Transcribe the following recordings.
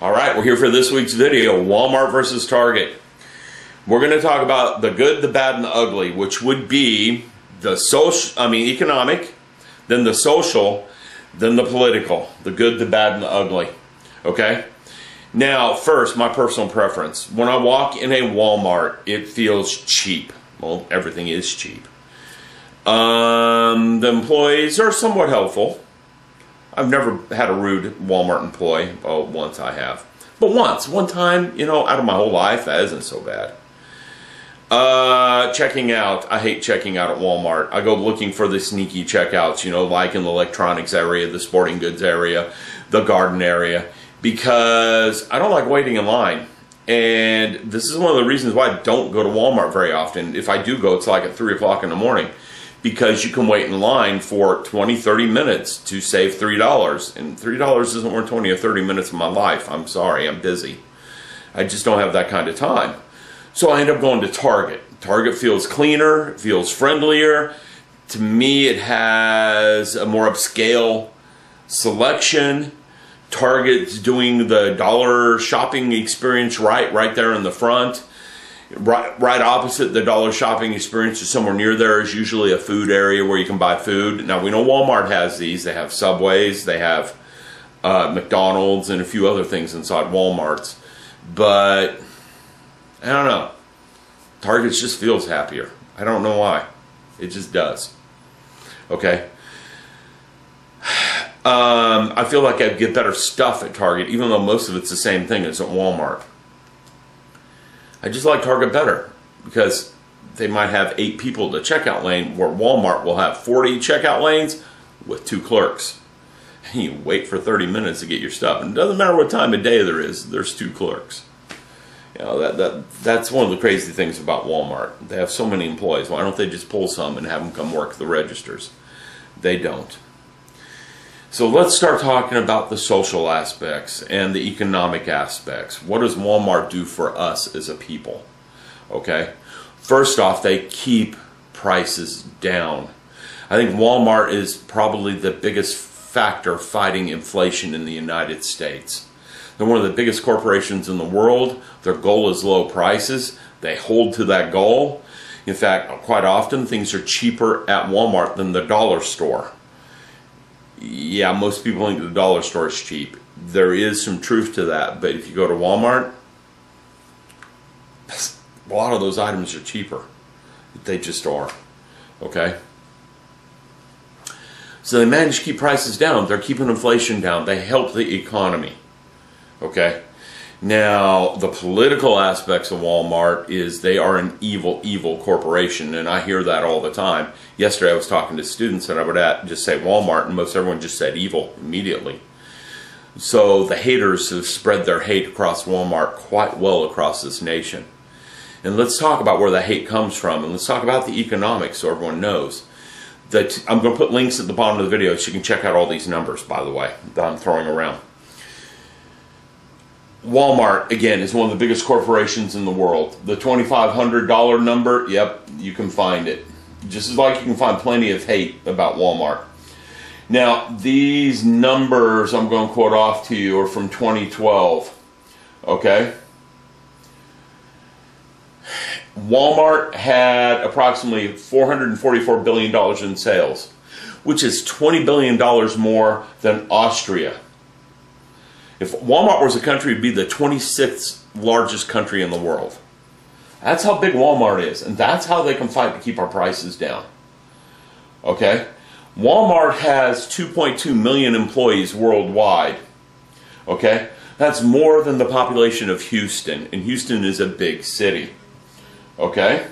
Alright, we're here for this week's video, Walmart versus Target. We're going to talk about the good, the bad, and the ugly, which would be the economic, then the social, then the political. The good, the bad, and the ugly. Okay? Now, first, my personal preference. When I walk in a Walmart, it feels cheap. Well, everything is cheap. The employees are somewhat helpful. I've never had a rude Walmart employee. Oh, once I have. But one time, out of my whole life, that isn't so bad. Checking out. I hate checking out at Walmart. I go looking for the sneaky checkouts, like in the electronics area, the sporting goods area, the garden area, because I don't like waiting in line. And this is one of the reasons why I don't go to Walmart very often. If I do go, it's like at 3 o'clock in the morning. Because you can wait in line for 20, 30 minutes to save $3. And $3 isn't worth 20 or 30 minutes of my life. I'm sorry, I'm busy. I just don't have that kind of time. So I end up going to Target. Target feels cleaner, feels friendlier. To me, it has a more upscale selection. Target's doing the dollar shopping experience right there in the front. Right opposite the dollar shopping experience, or somewhere near there, is usually a food area where you can buy food. Now, we know Walmart has these. They have Subways, they have McDonald's, and a few other things inside Walmarts. But, I don't know. Target just feels happier. I don't know why. It just does. Okay? I feel like I'd get better stuff at Target, even though most of it's the same thing as at Walmart. I just like Target better because they might have 8 people at the checkout lane, where Walmart will have 40 checkout lanes with 2 clerks. And you wait for 30 minutes to get your stuff. And it doesn't matter what time of day there is, there's 2 clerks. That's one of the crazy things about Walmart. They have so many employees. Why don't they just pull some and have them come work the registers? They don't. So let's start talking about the social aspects and the economic aspects. What does Walmart do for us as a people? Okay. First off, they keep prices down. I think Walmart is probably the biggest factor fighting inflation in the United States. They're one of the biggest corporations in the world. Their goal is low prices. They hold to that goal. In fact, quite often things are cheaper at Walmart than the dollar store. Yeah, most people think the dollar store is cheap. There is some truth to that, but if you go to Walmart, a lot of those items are cheaper. They just are. Okay? So they manage to keep prices down. They're keeping inflation down. They help the economy. Okay? Now, the political aspects of Walmart is they are an evil, evil corporation, and I hear that all the time. Yesterday I was talking to students, and I would just say Walmart, and most everyone just said evil immediately. So the haters have spread their hate across Walmart quite well across this nation. And let's talk about where the hate comes from, and let's talk about the economics so everyone knows. I'm going to put links at the bottom of the video so you can check out all these numbers, by the way, that I'm throwing around. Walmart, again, is one of the biggest corporations in the world. The $2,500 number, yep, you can find it. Just as like you can find plenty of hate about Walmart. Now, these numbers I'm going to quote off to you are from 2012. Okay? Walmart had approximately $444 billion in sales, which is $20 billion more than Austria. If Walmart was a country, it would be the 26th largest country in the world. That's how big Walmart is, and that's how they can fight to keep our prices down. Okay? Walmart has 2.2 million employees worldwide. Okay? That's more than the population of Houston, and Houston is a big city. Okay?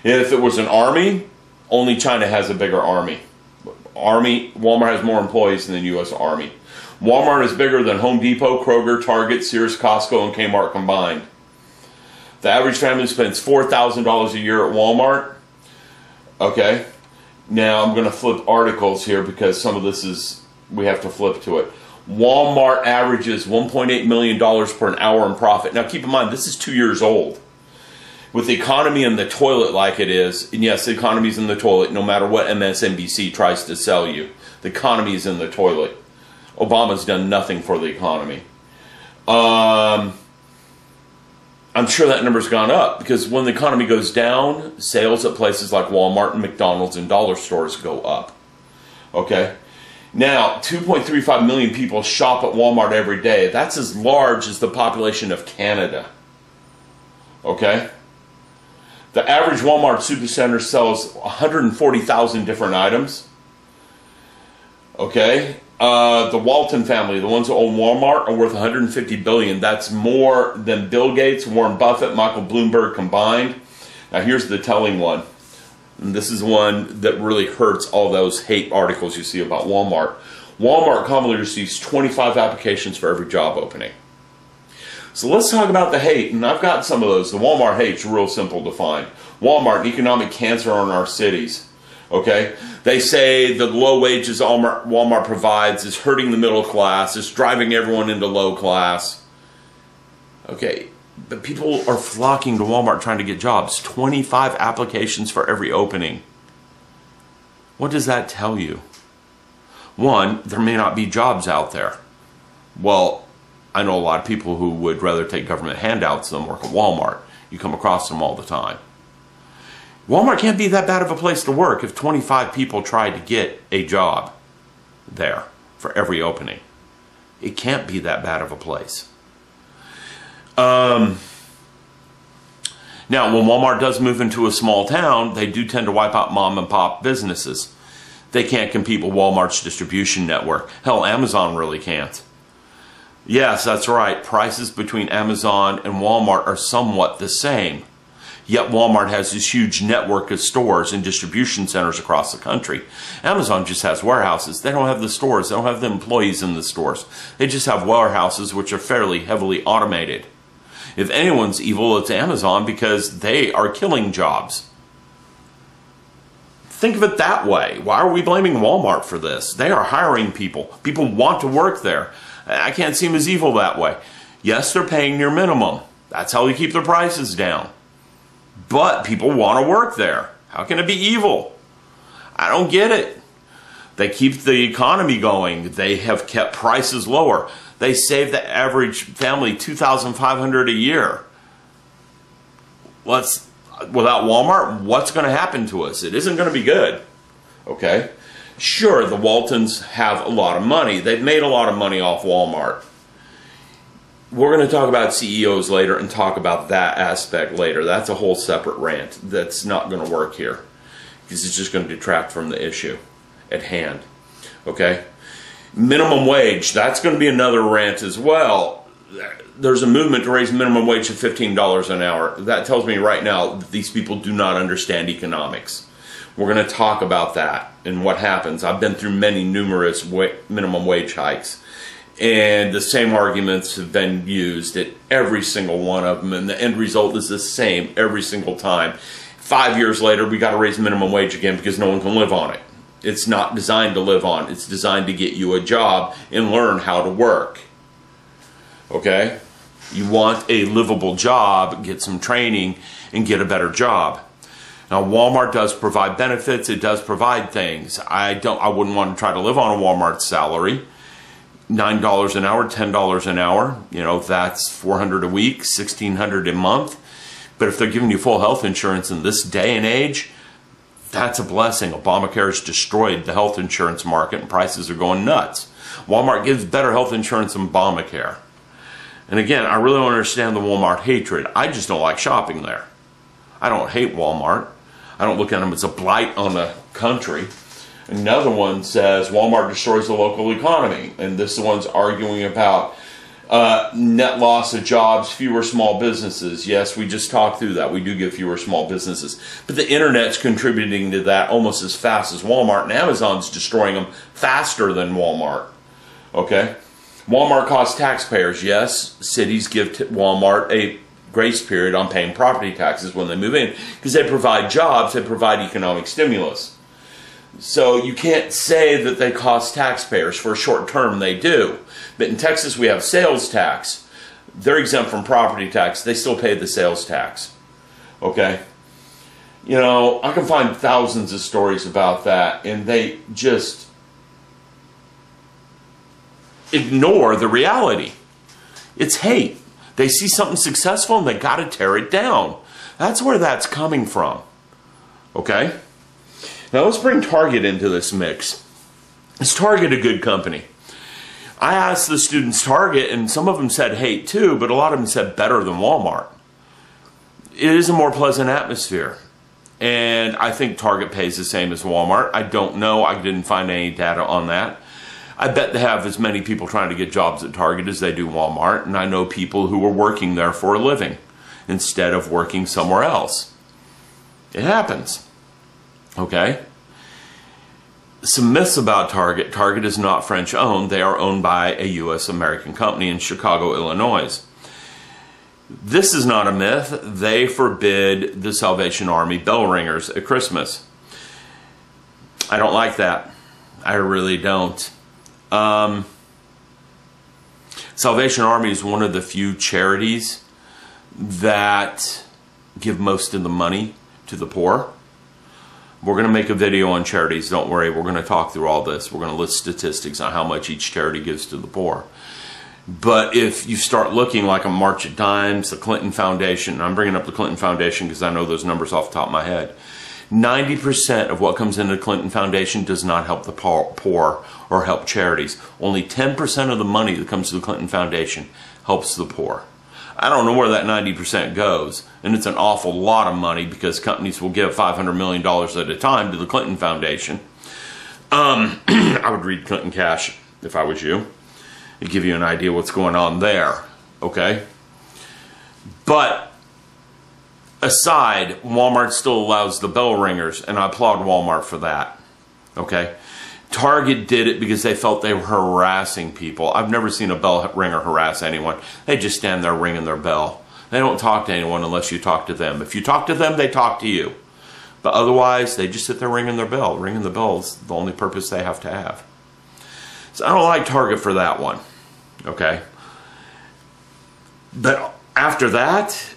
If it was an army, only China has a bigger army. Walmart has more employees than the U.S. Army. Walmart is bigger than Home Depot, Kroger, Target, Sears, Costco, and Kmart combined. The average family spends $4,000 a year at Walmart. Okay? Now I'm going to flip articles here because some of this is, we have to flip to it. Walmart averages $1.8 million per hour in profit. Now keep in mind, this is 2 years old. With the economy in the toilet like it is, and yes, the economy's in the toilet no matter what MSNBC tries to sell you. The economy is in the toilet. Obama's done nothing for the economy. I'm sure that number's gone up because when the economy goes down, sales at places like Walmart and McDonald's and dollar stores go up. Okay? Now, 2.35 million people shop at Walmart every day. That's as large as the population of Canada. Okay? The average Walmart supercenter sells 140,000 different items. Okay? The Walton family, the ones who own Walmart, are worth $150 billion. That's more than Bill Gates, Warren Buffett, Michael Bloomberg combined. Now here's the telling one. And this is one that really hurts all those hate articles you see about Walmart. Walmart commonly receives 25 applications for every job opening. So let's talk about the hate, and I've got some of those. The Walmart hate's real simple to find. Walmart, an economic cancer in our cities. Okay? They say the low wages Walmart provides is hurting the middle class, it's driving everyone into low class. Okay, but people are flocking to Walmart trying to get jobs. 25 applications for every opening. What does that tell you? One, there may not be jobs out there. Well, I know a lot of people who would rather take government handouts than work at Walmart. You come across them all the time. Walmart can't be that bad of a place to work if 25 people try to get a job there for every opening. It can't be that bad of a place. Now, when Walmart does move into a small town, they do tend to wipe out mom and pop businesses. They can't compete with Walmart's distribution network. Hell, Amazon really can't. Yes, that's right. Prices between Amazon and Walmart are somewhat the same. Yet Walmart has this huge network of stores and distribution centers across the country. Amazon just has warehouses. They don't have the stores. They don't have the employees in the stores. They just have warehouses which are fairly heavily automated. If anyone's evil, it's Amazon because they are killing jobs. Think of it that way. Why are we blaming Walmart for this? They are hiring people. People want to work there. I can't see them as evil that way. Yes, they're paying near minimum. That's how they keep their prices down. But people want to work there. How can it be evil? I don't get it. They keep the economy going. They have kept prices lower. They save the average family $2,500 a year. Without Walmart, what's going to happen to us? It isn't going to be good. Okay? Sure, the Waltons have a lot of money. They've made a lot of money off Walmart. We're going to talk about CEOs later and talk about that aspect later. That's a whole separate rant. That's not going to work here because it's just going to detract from the issue at hand. Okay? Minimum wage, that's going to be another rant as well. There's a movement to raise minimum wage to $15 an hour. That tells me right now that these people do not understand economics. We're going to talk about that and what happens. I've been through numerous minimum wage hikes. And the same arguments have been used at every single one of them. And the end result is the same every single time. 5 years later, we got to raise minimum wage again because no one can live on it. It's not designed to live on. It's designed to get you a job and learn how to work. Okay? You want a livable job, get some training, and get a better job. Now, Walmart does provide benefits. It does provide things. I wouldn't want to try to live on a Walmart salary. $9 an hour, $10 an hour, that's $400 a week, $1,600 a month. But if they're giving you full health insurance in this day and age, that's a blessing. Obamacare has destroyed the health insurance market and prices are going nuts. Walmart gives better health insurance than Obamacare. And again, I really don't understand the Walmart hatred. I just don't like shopping there. I don't hate Walmart. I don't look at them as a blight on the country. Another one says Walmart destroys the local economy. And this one's arguing about net loss of jobs, fewer small businesses. Yes, we just talked through that. We do get fewer small businesses. But the internet's contributing to that almost as fast as Walmart. And Amazon's destroying them faster than Walmart. Okay? Walmart costs taxpayers. Yes, cities give Walmart a grace period on paying property taxes when they move in. Because they provide jobs, they provide economic stimulus. So you can't say that they cost taxpayers. For a short term, they do. But in Texas, we have sales tax. They're exempt from property tax. They still pay the sales tax. Okay? I can find thousands of stories about that. And they just... ignore the reality. It's hate. They see something successful and they got to tear it down. That's where that's coming from. Okay? Now let's bring Target into this mix. Is Target a good company? I asked the students Target, and some of them said hate too, but a lot of them said better than Walmart. It is a more pleasant atmosphere. And I think Target pays the same as Walmart. I don't know. I didn't find any data on that. I bet they have as many people trying to get jobs at Target as they do Walmart. And I know people who are working there for a living instead of working somewhere else. It happens. Okay? Some myths about Target. Target is not French owned. They are owned by a U.S. American company in Chicago, Illinois. This is not a myth. They forbid the Salvation Army bell ringers at Christmas. I don't like that. I really don't. Salvation Army is one of the few charities that give most of the money to the poor. We're going to make a video on charities. Don't worry. We're going to talk through all this. We're going to list statistics on how much each charity gives to the poor. But if you start looking like a March of Dimes, the Clinton Foundation, and I'm bringing up the Clinton Foundation because I know those numbers off the top of my head, 90% of what comes into the Clinton Foundation does not help the poor or help charities. Only 10% of the money that comes to the Clinton Foundation helps the poor. I don't know where that 90% goes, and it's an awful lot of money because companies will give $500 million at a time to the Clinton Foundation. I would read Clinton Cash if I was you. It'd give you an idea what's going on there, okay? But aside, Walmart still allows the bell ringers, and I applaud Walmart for that, okay? Target did it because they felt they were harassing people. I've never seen a bell ringer harass anyone. They just stand there ringing their bell. They don't talk to anyone unless you talk to them. If you talk to them, they talk to you. But otherwise, they just sit there ringing their bell. Ringing the bell is the only purpose they have to have. So I don't like Target for that one. Okay? But after that,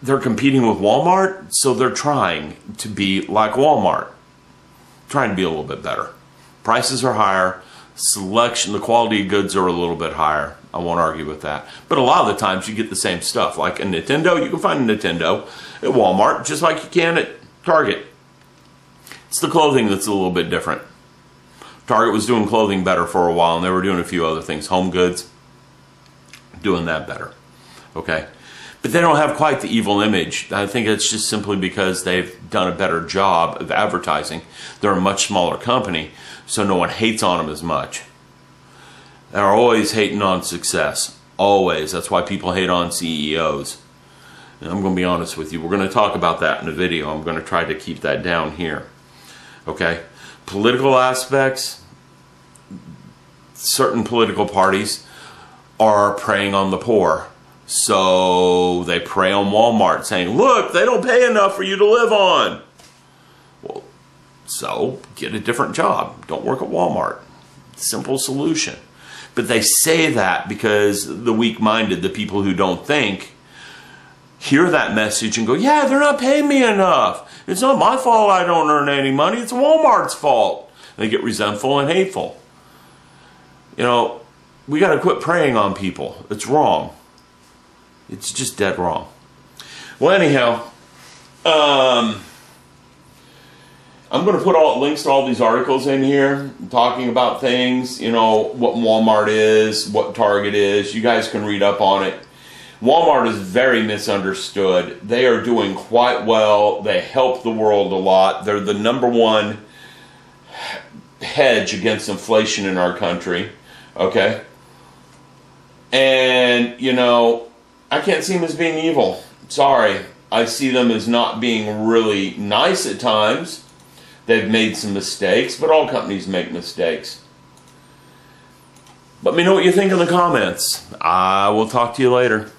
they're competing with Walmart, so they're trying to be like Walmart. Trying to be a little bit better. Prices are higher. Selection, the quality of goods are a little bit higher. I won't argue with that. But a lot of the times you get the same stuff. Like a Nintendo, you can find a Nintendo at Walmart just like you can at Target. It's the clothing that's a little bit different. Target was doing clothing better for a while, and they were doing a few other things. Home goods, doing that better. Okay? But they don't have quite the evil image. I think it's just simply because they've done a better job of advertising. They're a much smaller company, so no one hates on them as much. They're always hating on success. Always. That's why people hate on CEOs. And I'm going to be honest with you. We're going to talk about that in a video. I'm going to try to keep that down here. Okay? Political aspects, certain political parties are preying on the poor. So they prey on Walmart saying, look, they don't pay enough for you to live on. Well, so get a different job. Don't work at Walmart. Simple solution. But they say that because the weak-minded, the people who don't think, hear that message and go, yeah, they're not paying me enough. It's not my fault I don't earn any money. It's Walmart's fault. And they get resentful and hateful. You know, we got to quit preying on people. It's wrong. It's just dead wrong. Well, anyhow, I'm going to put all links to all these articles in here talking about things, you know, what Walmart is, what Target is. You guys can read up on it. Walmart is very misunderstood. They are doing quite well. They help the world a lot. They're the #1 hedge against inflation in our country. Okay? And, you know, I can't see them as being evil. Sorry. I see them as not being really nice at times. They've made some mistakes, but all companies make mistakes. Let me know what you think in the comments. I will talk to you later.